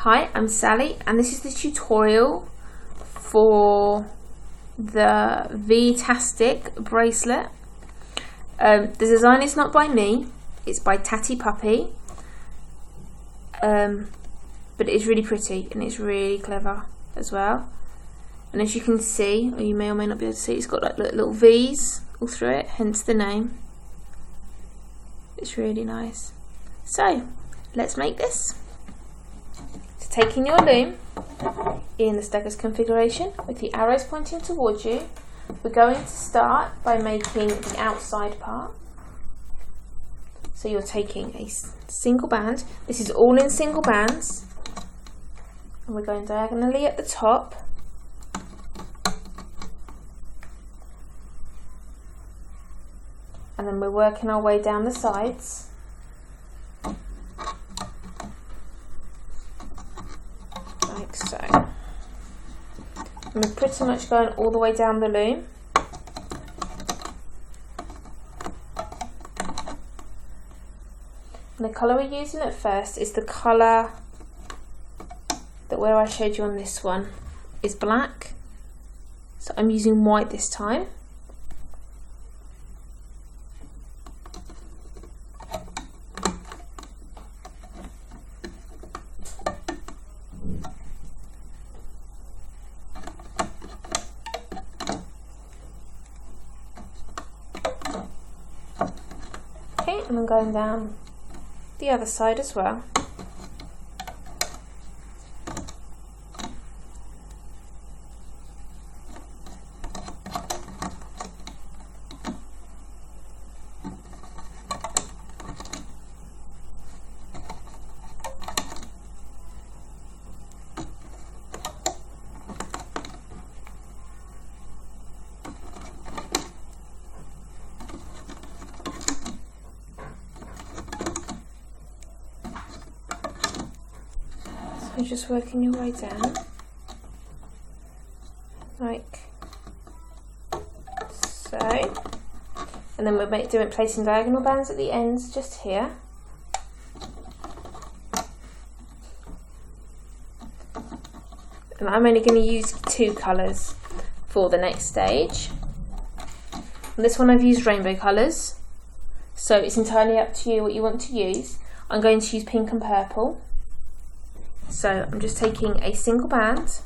Hi, I'm Sally and this is the tutorial for the V-Tastic bracelet. The design is not by me, it's by Tatty Puppy, but it is really pretty and it's really clever as well. And as you can see, or you may or may not be able to see, it's got like little V's all through it, hence the name. It's really nice. So let's make this. So taking your loom in the Steggers configuration with the arrows pointing towards you, we're going to start by making the outside part. So you're taking a single band. This is all in single bands, and we're going diagonally at the top. And then we're working our way down the sides. Like so. And we're pretty much going all the way down the loom. And the colour we're using at first is the colour that where I showed you on this one is black. So I'm using white this time. Okay, and I'm going down the other side as well. So just working your way down, like so, and then we're placing diagonal bands at the ends just here. And I'm only going to use two colours for the next stage. And this one I've used rainbow colours, so it's entirely up to you what you want to use. I'm going to use pink and purple. So I'm just taking a single band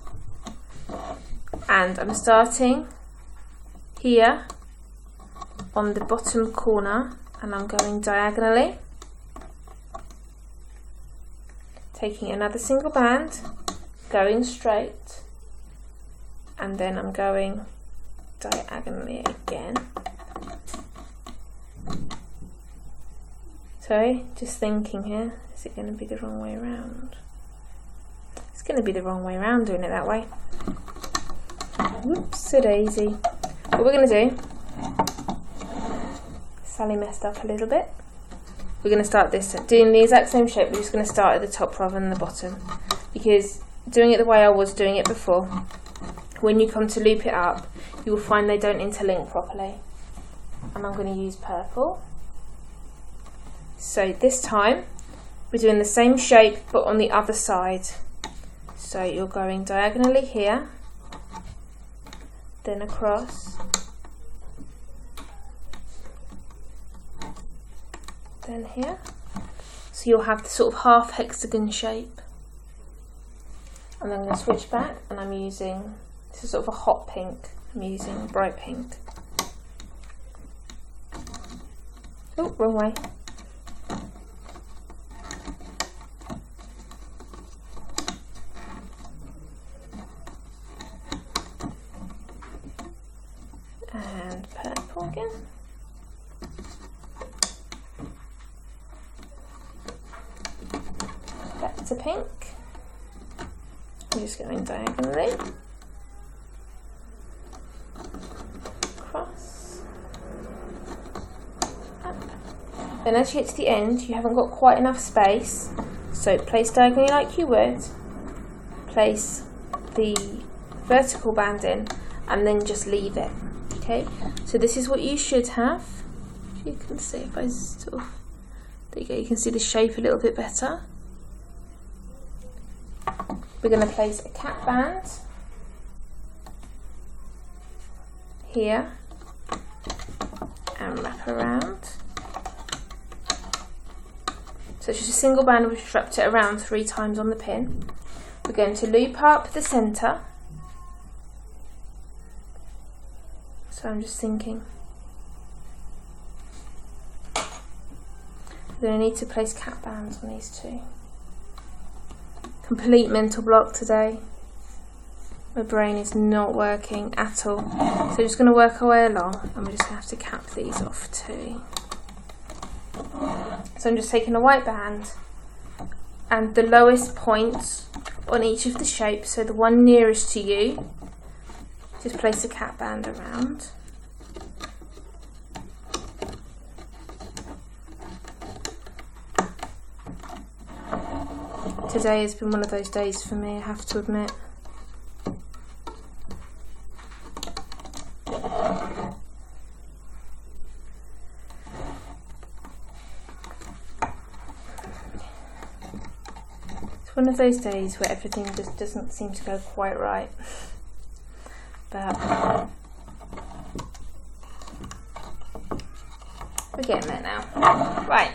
and I'm starting here on the bottom corner and I'm going diagonally, taking another single band, going straight, and then I'm going diagonally again. Sorry, just thinking here, is it going to be the wrong way around? It's going to be the wrong way around doing it that way. Whoops, a daisy. What we're going to do, Sally messed up a little bit. We're going to start this, doing the exact same shape, we're just going to start at the top rather than the bottom. Because doing it the way I was doing it before, when you come to loop it up, you will find they don't interlink properly. And I'm going to use purple. So this time, we're doing the same shape but on the other side. So you're going diagonally here, then across, then here. So you'll have the sort of half hexagon shape. And then I'm going to switch back and I'm using, this is sort of a hot pink, I'm using bright pink. Oh, wrong way. And purple again. Back to pink. I'm just going diagonally. Across. Up. Then as you get to the end, you haven't got quite enough space. So place diagonally like you would. Place the vertical band in and then just leave it. Okay, so this is what you should have. You can see if I sort of, there you go, you can see the shape a little bit better. we're going to place a cap band here and wrap around. So it's just a single band, we've wrapped it around 3 times on the pin. We're going to loop up the centre. So I'm just thinking. We're going to need to place cap bands on these two. Complete mental block today. My brain is not working at all. So we're just going to work our way along and we're just going to have to cap these off too. So I'm just taking a white band and the lowest point on each of the shapes, so the one nearest to you, just place a cap band around. Today has been one of those days for me, I have to admit. It's one of those days where everything just doesn't seem to go quite right. But we're getting there now. Right.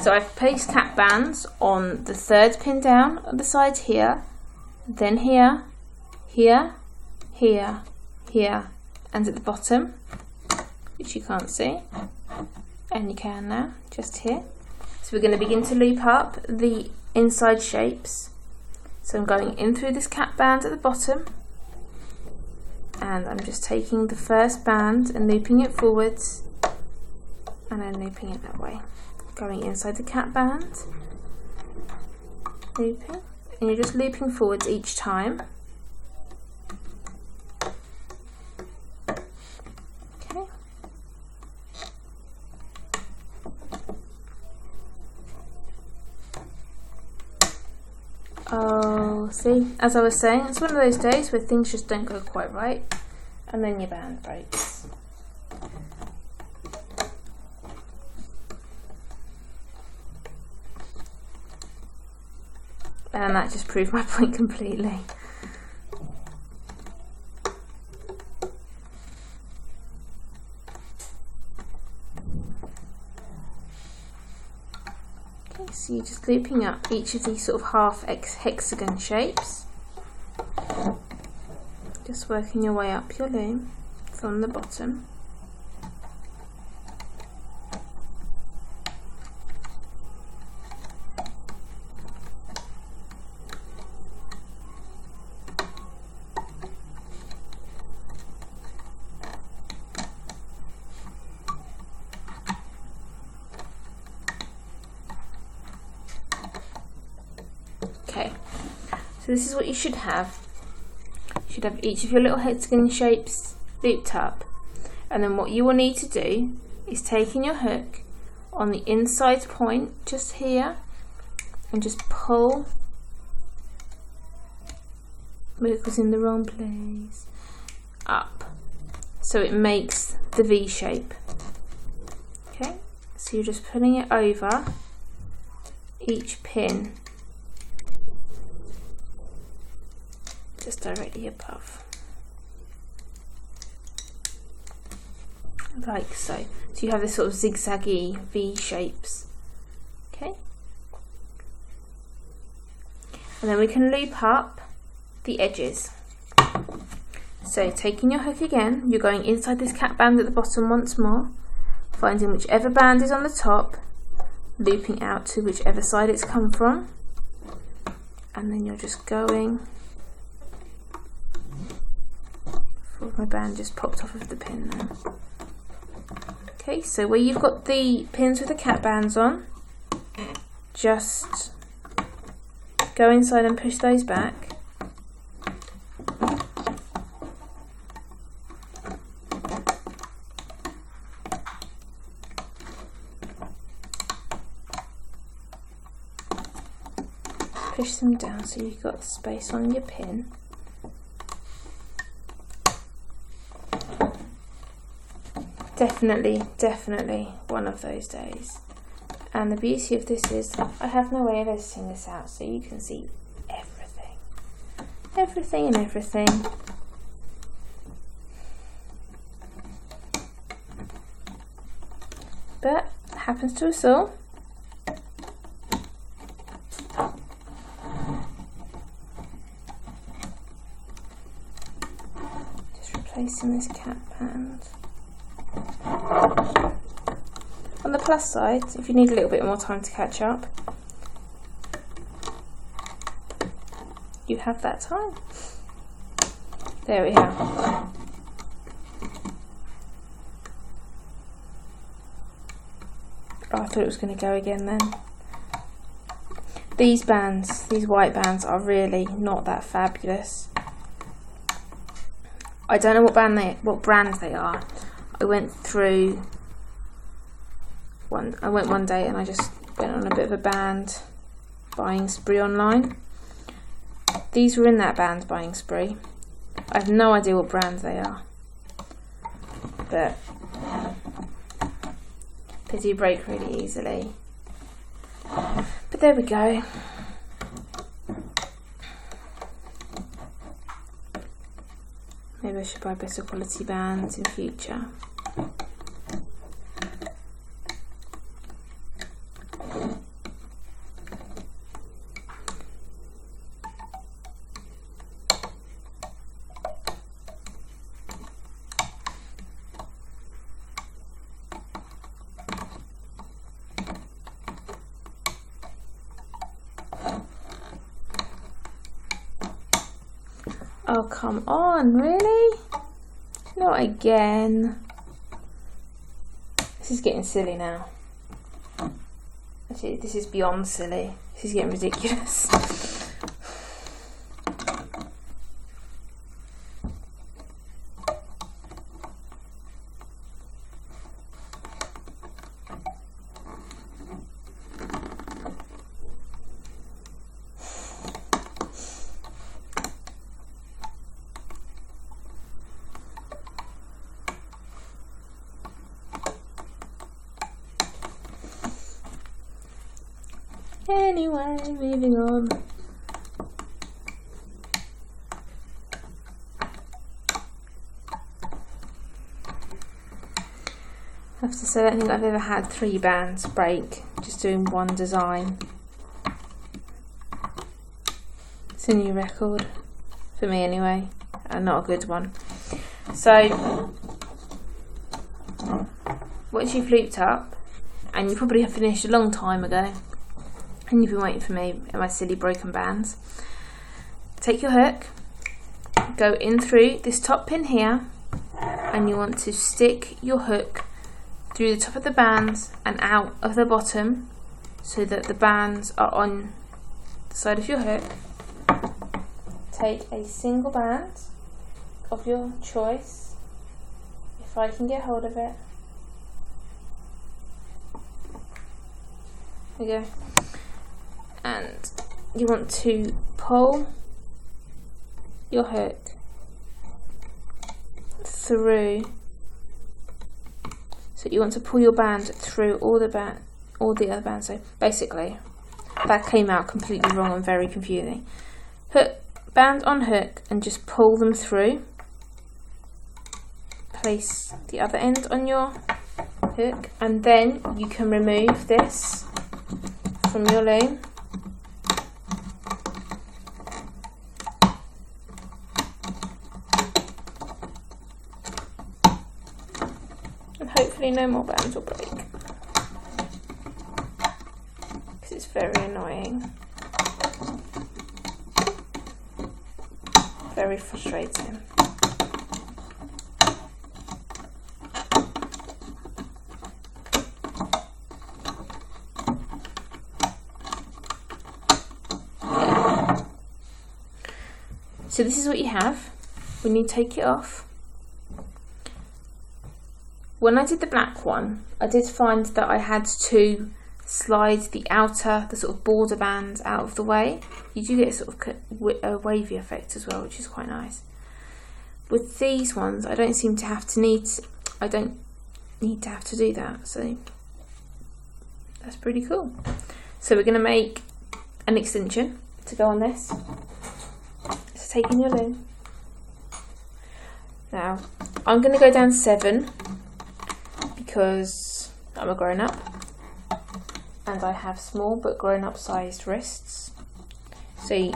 So I've placed cap bands on the 3rd pin down on the sides here, then here, here, here, here, and at the bottom, which you can't see, and you can now, just here. So we're going to begin to loop up the inside shapes. So I'm going in through this cap band at the bottom, and I'm just taking the first band and looping it forwards, and then looping it that way. Going inside the cap band, looping, and you're just looping forwards each time. Okay. Oh, see, as I was saying, it's one of those days where things just don't go quite right, and then your band breaks. And that just proved my point completely. Okay, so you're just looping up each of these sort of half hexagon shapes. Just working your way up your loom from the bottom. Okay, so this is what you should have. You should have each of your little hexagon shapes looped up, and then what you will need to do is take in your hook on the inside point just here and just pull. My hook was in the wrong place. Up, so it makes the V shape. Okay, so you're just pulling it over each pin, just directly above, like so. So you have this sort of zigzaggy V shapes. Okay, and then we can loop up the edges. So taking your hook again, you're going inside this cap band at the bottom once more, finding whichever band is on the top, looping out to whichever side it's come from, and then you're just going. My band just popped off of the pin there. Okay, so where you've got the pins with the cap bands on, just go inside and push those back. Push them down so you've got space on your pin. Definitely one of those days. And the beauty of this is I have no way of editing this out, so you can see everything. everything and everything. But it happens to us all. Just replacing this cap band. On the plus side, if you need a little bit more time to catch up, you have that time. There we are. Oh, I thought it was going to go again then. These bands, these white bands, are really not that fabulous. I don't know what brand they are. I went one day and I just went on a bit of a band buying spree online. These were in that band buying spree. I have no idea what brand they are, but they do break really easily. But there we go. Maybe I should buy better quality bands in future. Oh, come on, really? Not again. This is getting silly now. Actually, this is beyond silly. This is getting ridiculous. Anyway, moving on. I have to say, I don't think I've ever had 3 bands break just doing one design. It's a new record for me anyway, and not a good one. So once you've looped up, and you probably have finished a long time ago, and you've been waiting for me and my silly broken bands, take your hook, go in through this top pin here, and you want to stick your hook through the top of the bands and out of the bottom so that the bands are on the side of your hook. Take a single band of your choice, if I can get hold of it. There you go. And you want to pull your hook through. So you want to pull your band through all the other bands. So basically, that came out completely wrong and very confusing. Hook, band on hook, and just pull them through. Place the other end on your hook, and then you can remove this from your loom. And hopefully no more bands will break, because it's very annoying, very frustrating. So this is what you have when you take it off. When I did the black one, I did find that I had to slide the sort of border bands out of the way. You do get a sort of a wavy effect as well, which is quite nice. With these ones, I don't need to have to do that, so that's pretty cool. So we're going to make an extension to go on this. So taking your loom. Now, I'm going to go down 7 because I'm a grown-up and I have small but grown-up sized wrists. So you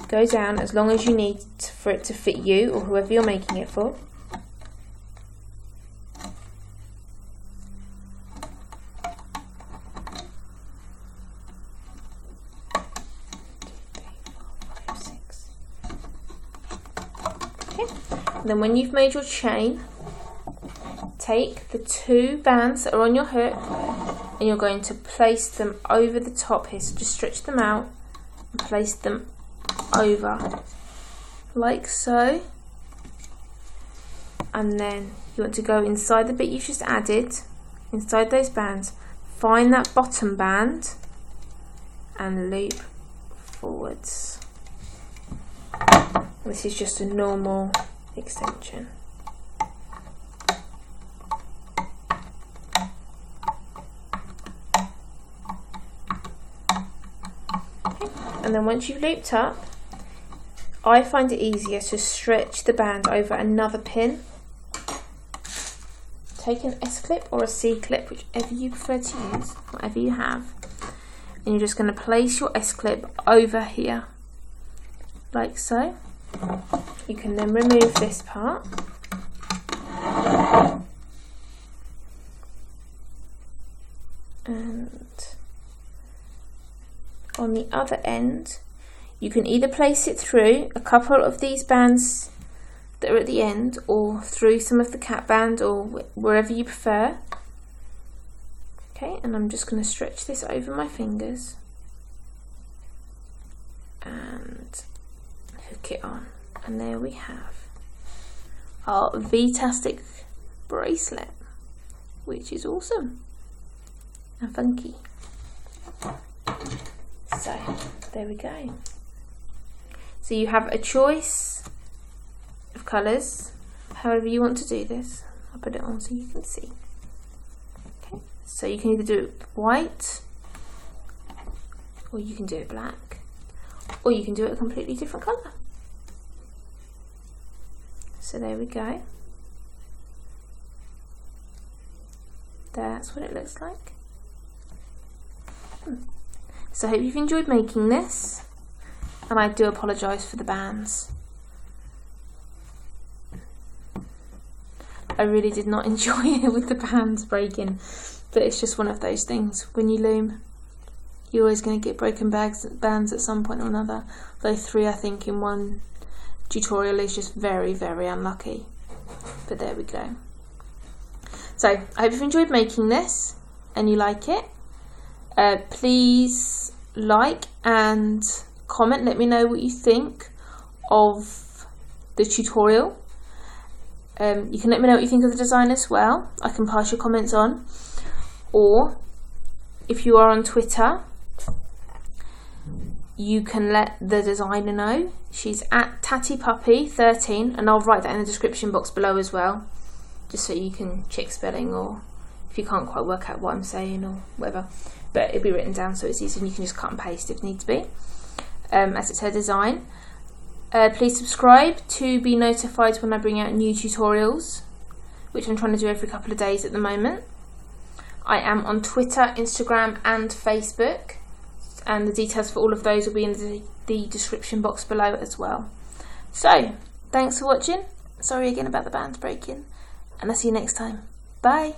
go down as long as you need for it to fit you or whoever you're making it for. Then when you've made your chain, take the 2 bands that are on your hook and you're going to place them over the top here. So just stretch them out and place them over like so. And then you want to go inside the bit you've just added, inside those bands, find that bottom band and loop forwards. This is just a normal extension. Okay. And then once you've looped up, I find it easier to stretch the band over another pin. Take an S-clip or a C-clip, whichever you prefer to use, whatever you have, and you're just going to place your S-clip over here like so. You can then remove this part and on the other end you can either place it through a couple of these bands that are at the end or through some of the cap band or wherever you prefer. Okay, and I'm just going to stretch this over my fingers and hook it on, and there we have our V-Tastic bracelet, which is awesome and funky. So there we go. So you have a choice of colours, however you want to do this. I'll put it on so you can see. Okay, so you can either do it white, or you can do it black, or you can do it a completely different colour. So there we go. That's what it looks like. So I hope you've enjoyed making this, and I do apologise for the bands. I really did not enjoy it with the bands breaking, but it's just one of those things. When you loom, you're always going to get broken bands at some point or another. Though 3, I think, in one tutorial is just very, very unlucky. But there we go. So I hope you've enjoyed making this and you like it. Please like and comment. Let me know what you think of the tutorial. You can let me know what you think of the design as well. I can pass your comments on. Or if you are on Twitter, you can let the designer know. She's at tattypuppy13, and I'll write that in the description box below as well, just so you can check spelling, or if you can't quite work out what I'm saying or whatever, but it'll be written down so it's easy and you can just cut and paste if need be, as it's her design. Please subscribe to be notified when I bring out new tutorials, which I'm trying to do every couple of days at the moment. I am on Twitter, Instagram and Facebook, and the details for all of those will be in the description box below as well. So, thanks for watching. Sorry again about the bands breaking, and I'll see you next time. Bye!